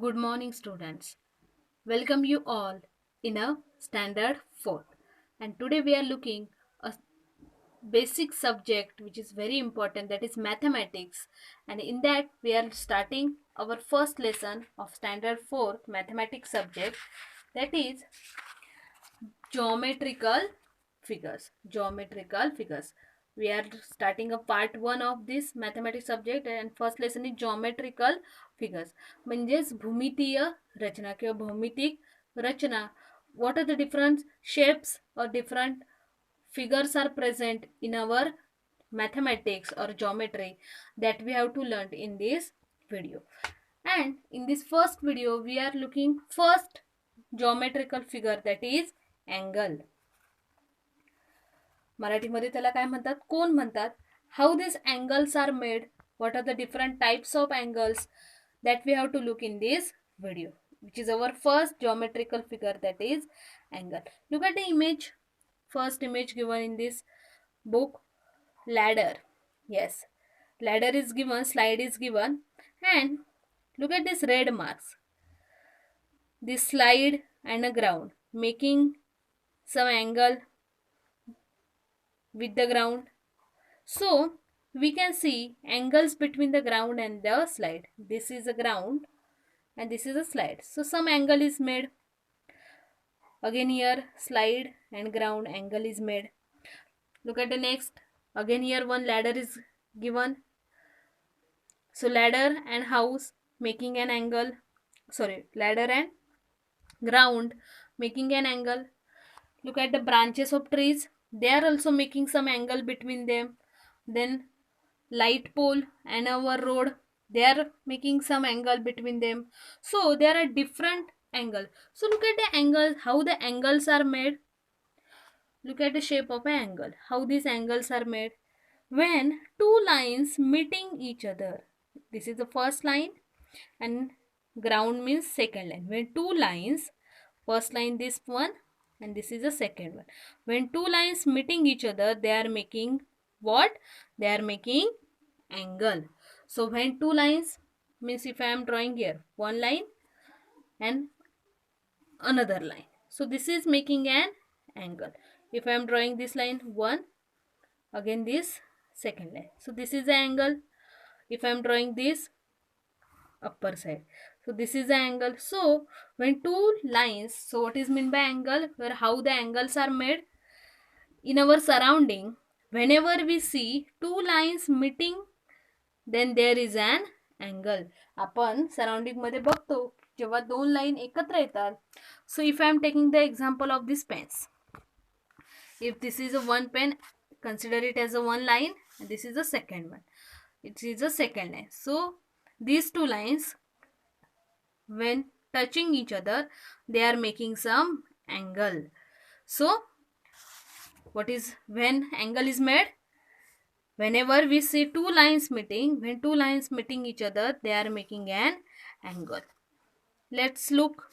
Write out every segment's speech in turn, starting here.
Good morning, students. Welcome you all in a standard 4. And today we are looking a basic subject which is very important, that is mathematics. And in that we are starting our first lesson of standard 4 mathematics subject, that is geometrical figures. Geometrical figures. We are starting a part 1 of this mathematics subject and first lesson is geometrical figures. म्हणजेच भूमितीय रचना किंवा भौमितिक रचना. What are the different shapes or different figures are present in our mathematics or geometry that we have to learn in this video. And in this first video we are looking first geometrical figure, that is angle. मराठीमध्ये त्याला काय म्हणतात, कोन म्हणतात. How this angles are made, what are the different types of angles that we have to look in this video, which is our first geometrical figure, that is angle. Look at the image, first image given in this book, ladder. Yes, ladder is given, slide is given, and look at this red marks, this slide and a ground making some angle with the ground. So we can see angles between the ground and the slide. This is a ground and this is a slide. So some angle is made. Again here slide and ground angle is made. Look at the next. Again here one ladder is given. So ladder and house making an angle. Sorry, ladder and ground making an angle. Look at the branches of trees. They are also making some angle between them. Then light pole and our road, they are making some angle between them. So there are different angle. So look at the angle, how the angles are made. Look at the shape of an angle, how these angles are made. When two lines meeting each other, this is the first line and ground means second line. When two lines, first line this one and this is the second one. When two lines meeting each other, they are making what? They are making angle. So when two lines means, if I am drawing here one line and another line, so this is making an angle. If I am drawing this line one, again this second line, so this is the angle. If I am drawing this upper side, so this is the angle. So when two lines, so what is meant by angle, where how the angles are made in our surrounding. Whenever we see two lines meeting, then there is an angle. आपण surrounding मध्ये बघतो जेव्हा दोन line एकत्र येतात. So if I am taking the example of this pens, if this is a one pen, consider it as a one line and this is the second one, it is a second line. So these two lines when touching each other, they are making some angle. So what is when angle is made? Whenever we see two lines meeting, when two lines meeting each other, they are making an angle. Let's look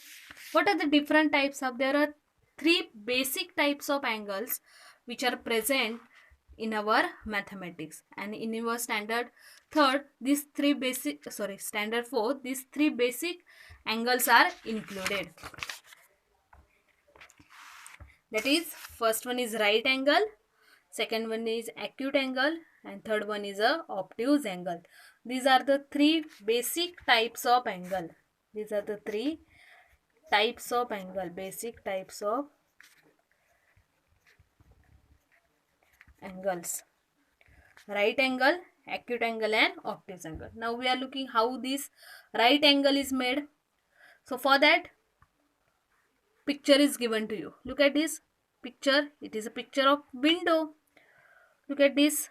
what are the different types of, there are three basic types of angles which are present in our mathematics, and in our standard third, these three basic, standard 4, these three basic angles are included. That is, first one is right angle, second one is acute angle, and third one is a obtuse angle. These are the three basic types of angle. These are the three types of angle, basic types of angles: right angle, acute angle and obtuse angle. Now we are looking how this right angle is made. So for that, picture is given to you. Look at this picture. It is a picture of window. Look at this,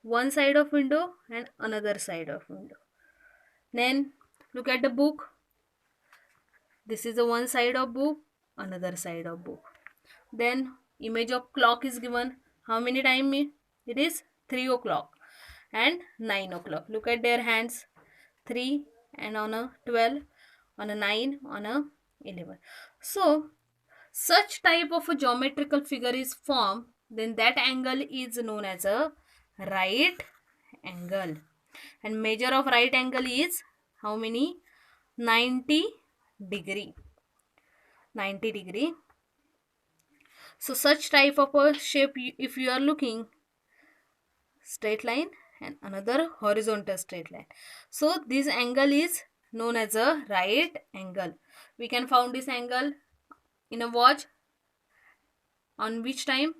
one side of window and another side of window. Then look at the book. This is the one side of book, another side of book. Then image of clock is given. How many time it is? 3 o'clock and 9 o'clock. Look at their hands, 3 and on a 12, on a 9, on a 11. So such type of a geometrical figure is formed, then that angle is known as a right angle. And measure of right angle is how many? 90 degree. 90 degree. So such type of a shape, if you are looking, straight line and another horizontal straight line. So this angle is known as a right angle. We can found this angle in a watch on which time?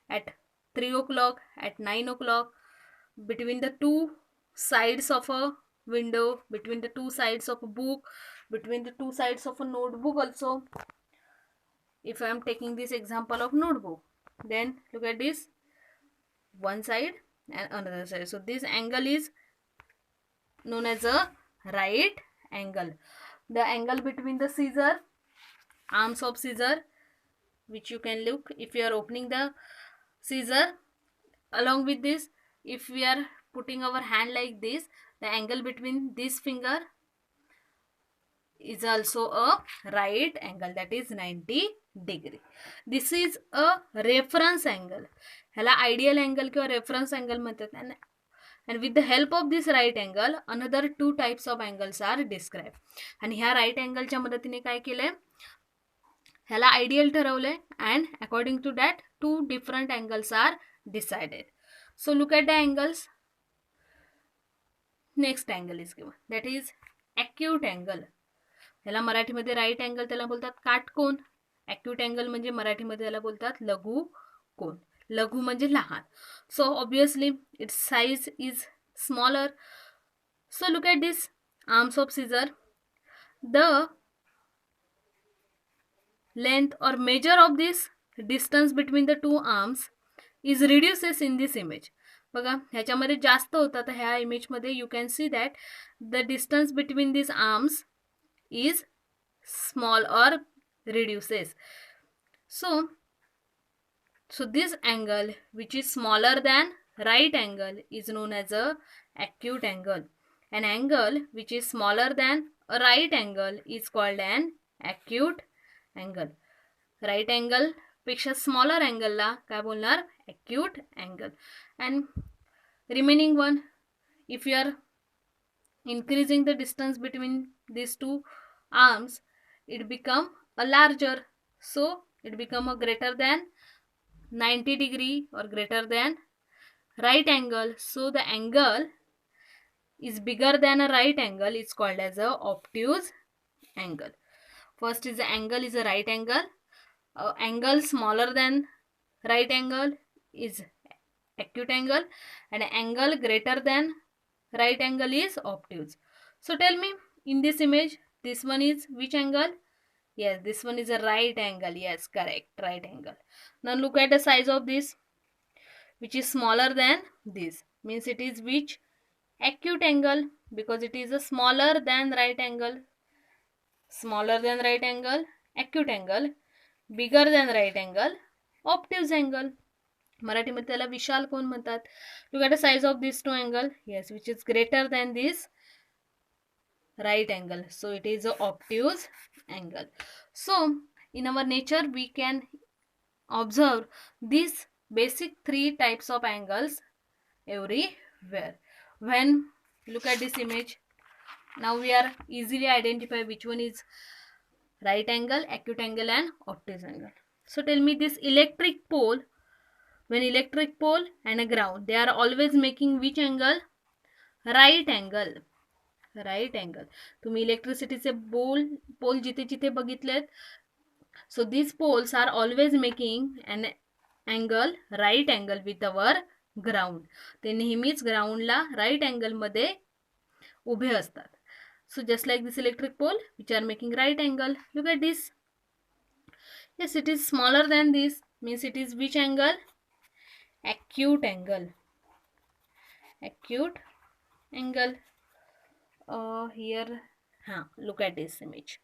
At 3 o'clock, at 9 o'clock, between the two sides of a window, between the two sides of a book, between the two sides of a notebook also. If I am taking this example of notebook, then look at this, one side and another side. So this angle is known as a right angle. The angle between the scissor, arms of scissor, which you can look if you are opening the scissor. Along with this, if we are putting our hand like this, the angle between this finger is also a right angle, that is 90 degree. This is a reference angle. ह्याला ideal angle किंवा reference angle म्हणतात. and with the help of this right angle another two types of angles are described. आणि ह्या right अँगलच्या मदतीने काय केलंय, ह्याला ideal ठरवलंय and according to that two different angles are decided. So look at the angles. Next angle is given, that is acute angle. ह्याला मराठीमध्ये right angle त्याला बोलतात काटकोन. ॲक्यूट अँगल म्हणजे मराठीमध्ये त्याला बोलतात लघु कोन. लघु म्हणजे लहान. So obviously its size is smaller. So look at this arms of scissor. The length or measure of this distance between the two arms is reduces in this image. बघा ह्याच्यामध्ये जास्त होतं, तर ह्या इमेजमध्ये you can see that the distance between this arms is small or reduces. So this angle which is smaller than right angle is known as a acute angle. An angle which is smaller than a right angle is called an acute angle. Right angle पेक्षा smaller angle ला काय बोलणार, acute angle. And remaining one, if you are increasing the distance between these two arms, it become a larger, so it become a greater than 90 degree or greater than right angle. So the angle is bigger than a right angle is called as a obtuse angle. First is the angle is a right angle. Angle smaller than right angle is acute angle, and angle greater than right angle is obtuse. So tell me, in this image, this one is which angle? Yes, this one is a right angle. Yes, correct, right angle. Now look at the size of this, which is smaller than this. Means it is which? Acute angle, because it is a smaller than right angle. Smaller than right angle, acute angle. Bigger than right angle, obtuse angle. मराठीमध्ये त्याला विशाल कोण म्हणतात. Look at the size of this two angle. Yes, which is greater than this right angle, so it is a obtuse angle. So in our nature we can observe these basic three types of angles everywhere. When look at this image, now we are easily identify which one is right angle, acute angle and obtuse angle. So tell me, this electric pole, when electric pole and a ground, they are always making which angle? Right angle. Right angle. तुम्ही इलेक्ट्रिसिटीचे pole जिथे जिथे बघितलेत, so this poles are always making an angle right angle with our ground. ते नेहमीच ग्राउंडला right अँगलमध्ये उभे असतात. So just like this electric pole which are making right angle. Look at this. Yes, it is smaller than this, means it is which angle? Acute angle. Acute angle. Here, look at this image.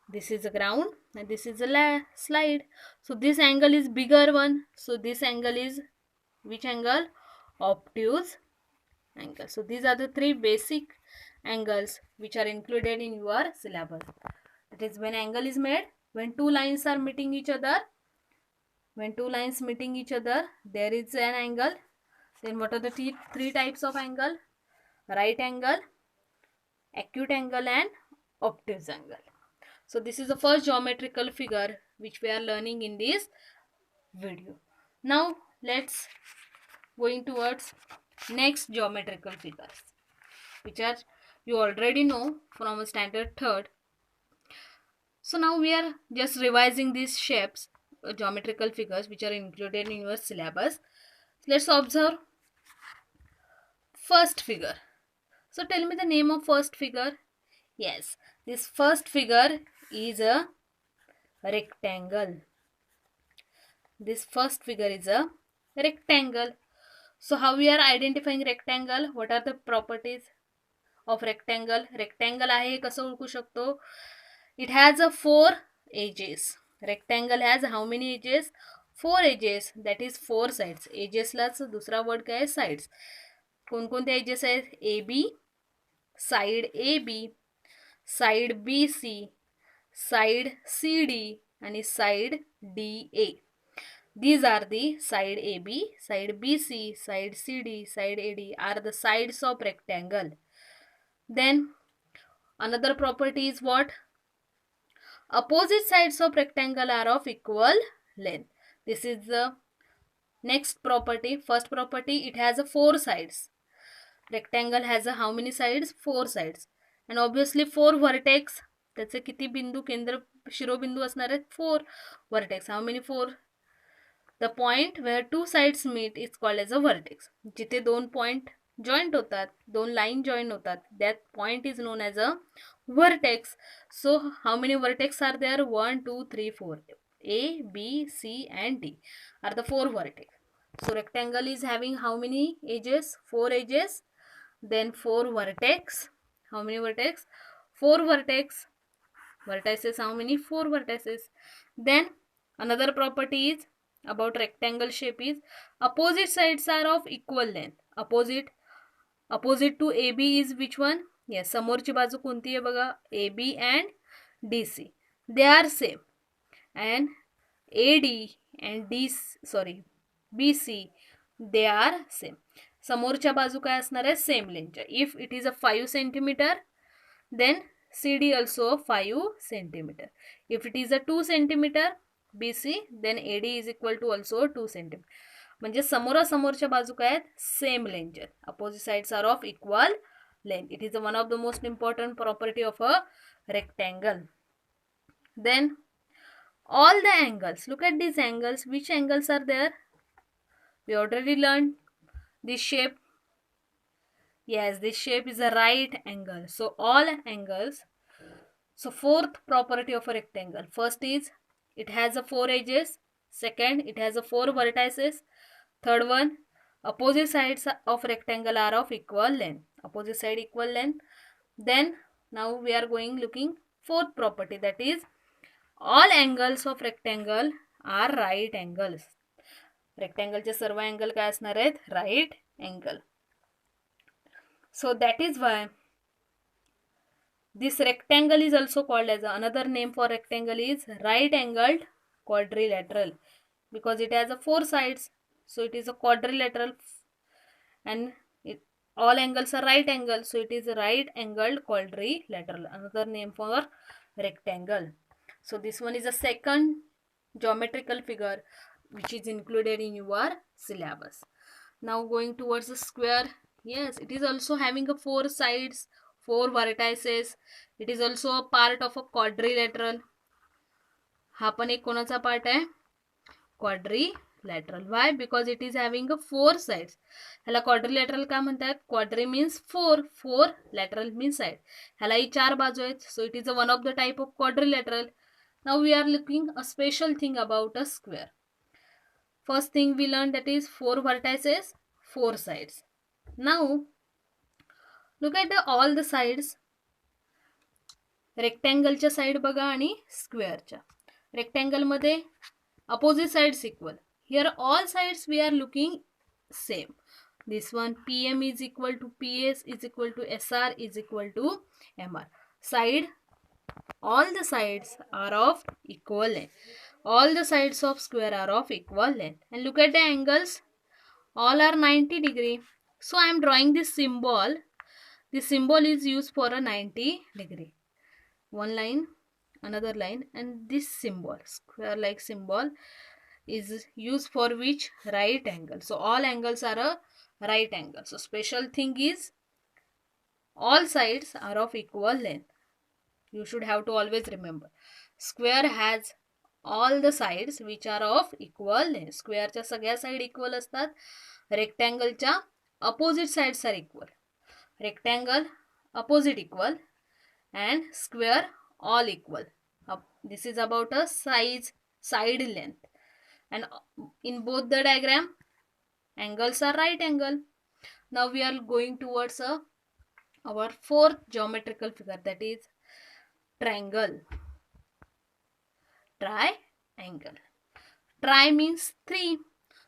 This is the ground and this is the slide. So this angle is bigger one. So this angle is which angle? Obtuse angle. So these are the three basic angles which are included in your syllabus. That is, when angle is made, when two lines are meeting each other. When two lines meeting each other, there is an angle. Then what are the three types of angle? Right angle, acute angle and obtuse angle. So this is the first geometrical figure which we are learning in this video. Now let's going towards next geometrical figures, which are you already know from standard third. So now we are just revising these shapes, geometrical figures which are included in your syllabus. Let's observe first figure. So tell me the name of first figure. Yes, this first figure is a rectangle. This first figure is a rectangle. So how we are identifying rectangle? What are the properties of rectangle? Rectangle आहे कसं ओळखू शकतो? It has a 4 edges. Rectangle has how many edges? 4 edges. That is 4 sides. Edges लाच दुसरा word काय आहे? Sides. कोणकोणते edges आहेत? AB, side AB, side BC, side CD आणि side DA. These are the side AB, side BC, side CD, side AD are the sides of rectangle. Then another property is what? Opposite sides of rectangle are of equal length. This is the next property. First property, it has a 4 sides. Rectangle has a how many sides? 4 sides. And obviously 4 vertex. त्याचे किती बिंदू केंद्र शिरोबिंदू असणार आहेत? 4 vertex. How many 4? The point where two sides meet is called as a vertex. जिथे दोन point joint होतात, दोन line join होतात, that point is known as a vertex. So how many vertex are there? 1, 2, 3, 4. A, B, C and D are the 4 vertex. So rectangle is having how many edges? 4 edges. Then 4 vertex. How many vertex? 4 vertex. Vertices how many? 4 vertices. Then another property is about rectangle shape is opposite sides are of equal length. Opposite to AB is which one? Yes, समोरची बाजू कोणती आहे बघा? AB and DC. They are same. And AD and BC they are same. समोरच्या बाजू काय असणार आहे? Same length. If it is a 5 centimeter, then CD also 5 centimeter. If it is a 2 centimeter BC, then AD is equal to also 2 centimeter. म्हणजे समोरासमोरच्या बाजू काय आहेत? Same length. Opposite sides are of equal length. It is one of the most important property of a rectangle. Then all the angles. Look at these angles. Which angles are there? We already learned this shape. Yes, this shape is a right angle. So all angles. So fourth property of a rectangle. First is it has a 4 edges. Second, it has a 4 vertices. Third one, opposite sides of rectangle are of equal length. Opposite side equal length. Then now we are looking fourth property, that is all angles of rectangle are right angles. Rectangle चे सर्व angle काय असणार आहेत? Right angle. So that is why this rectangle is also called as another name for rectangle is right angled quadrilateral, because it has a 4 sides. So it is a quadrilateral and all angles are right angle. So it is a right angled quadrilateral, another name for rectangle. So this one is a second geometrical figure which is included in your syllabus. Now going towards the square. Yes, it is also having a 4 sides, 4 vertices. It is also a part of a quadrilateral. हा पण एक कोणाचा part आहे? Quadrilateral. Why? Because it is having a 4 sides. ह्याला quadrilateral का म्हणतात? Quadri means 4. 4 lateral means side. ह्यालाही 4 बाजू आहेत. So it is a one of the type of quadrilateral. Now we are looking a special thing about a square. First thing we learned, that is 4 vertices, 4 sides. Now look at all the sides. Rectangle च्या side बघा आणि square च्या. Rectangle मध्ये opposite sides equal. Here all sides we are looking same. This one PM is equal to PS is equal to SR is equal to MR. Side, all the sides are of equal length. All the sides of square are of equal length. And look at the angles. All are 90 degree. So I am drawing this symbol. This symbol is used for a 90 degree. one line, another line, and this symbol, square like symbol, is used for which? Right angle. So all angles are a right angle. So special thing is all sides are of equal length. You should have to always remember. Square has all the sides which are of equal length. स्क्वेअरच्या सगळ्या side equal असतात. रेक्टँगलच्या opposite sides are equal. Rectangle opposite equal and square all equal. This is about a side length, and in both the diagram angles are right angle. Now we are going towards our fourth geometrical figure, that is triangle. Triangle. Tri means 3.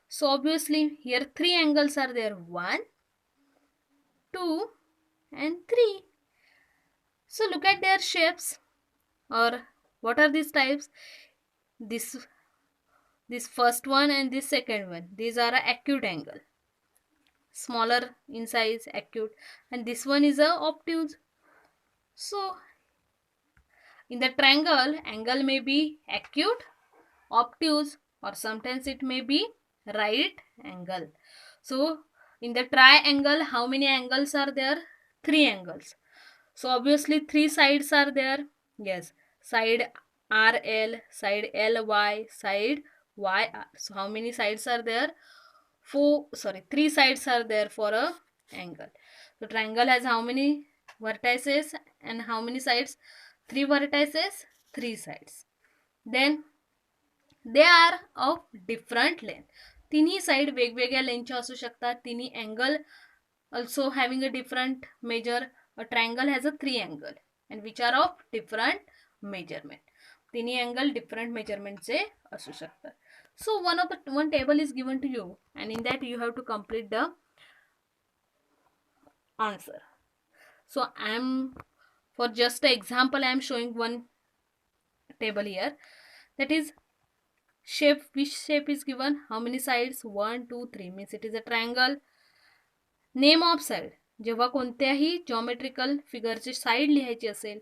So obviously here 3 angles are there, 1, 2 and 3. So look at their shapes, or what are these types? This first one and this second one, these are a acute angle, smaller in size, acute, and this one is a obtuse. So in the triangle, angle may be acute, obtuse, or sometimes it may be right angle. So in the triangle, how many angles are there? 3 angles. So obviously 3 sides are there. Yes, side RL, side LY, side YR. So how many sides are there? 3 sides are there for a angle. So triangle has how many vertices and how many sides? 3 vertices, 3 sides. Then they are of different length. तिन्ही side वेगवेगळ्या लेंथच्या असू शकतात. तिन्ही angle also having a different measure. A triangle has a 3 angle and which are of different measurement. तिन्ही angle different measurement चे असू शकतात. So one table is given to you and in that you have to complete the answer. So for just an example, I am showing one table here, that is shape. Which shape is given? How many sides? 1, 2, 3, means it is a triangle. Name of side, जेव्हा कोणत्याही geometrical फिगरची side लिहायची असेल,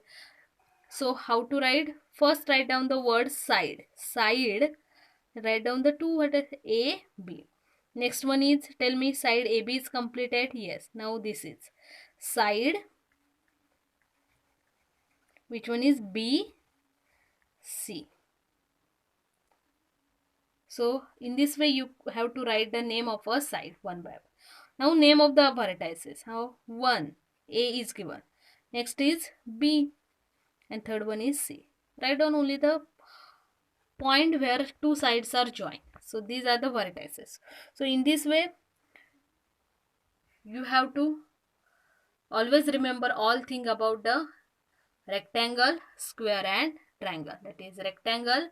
so how to write? First write down the word side. Side, write down the 2 word A, B. Next one is, tell me, side AB is completed. Yes, now this is side, which one is B, C. So in this way you have to write the name of a side one by one. Now name of the vertices. How? 1, A is given. Next is B and third one is C. Write down only the point where 2 sides are joined. So these are the vertices. So in this way you have to always remember all thing about the rectangle, square and triangle. That is rectangle,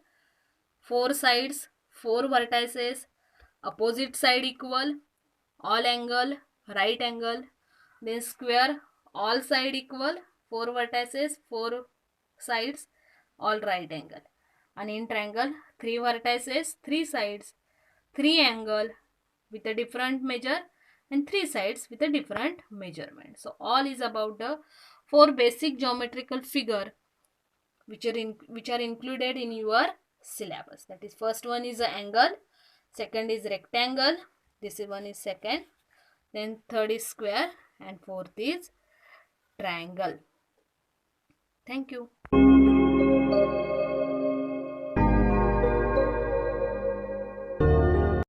4 sides, 4 vertices, opposite side equal, all angle, right angle. Then square, all side equal, 4 vertices, 4 sides, all right angle. And in triangle, 3 vertices, 3 sides, 3 angle with a different measure and 3 sides with a different measurement. So all is about the 4 basic geometrical figure which are included in your syllabus. That is, first one is an angle, second is rectangle, this one is second, then third is square and fourth is triangle. Thank you.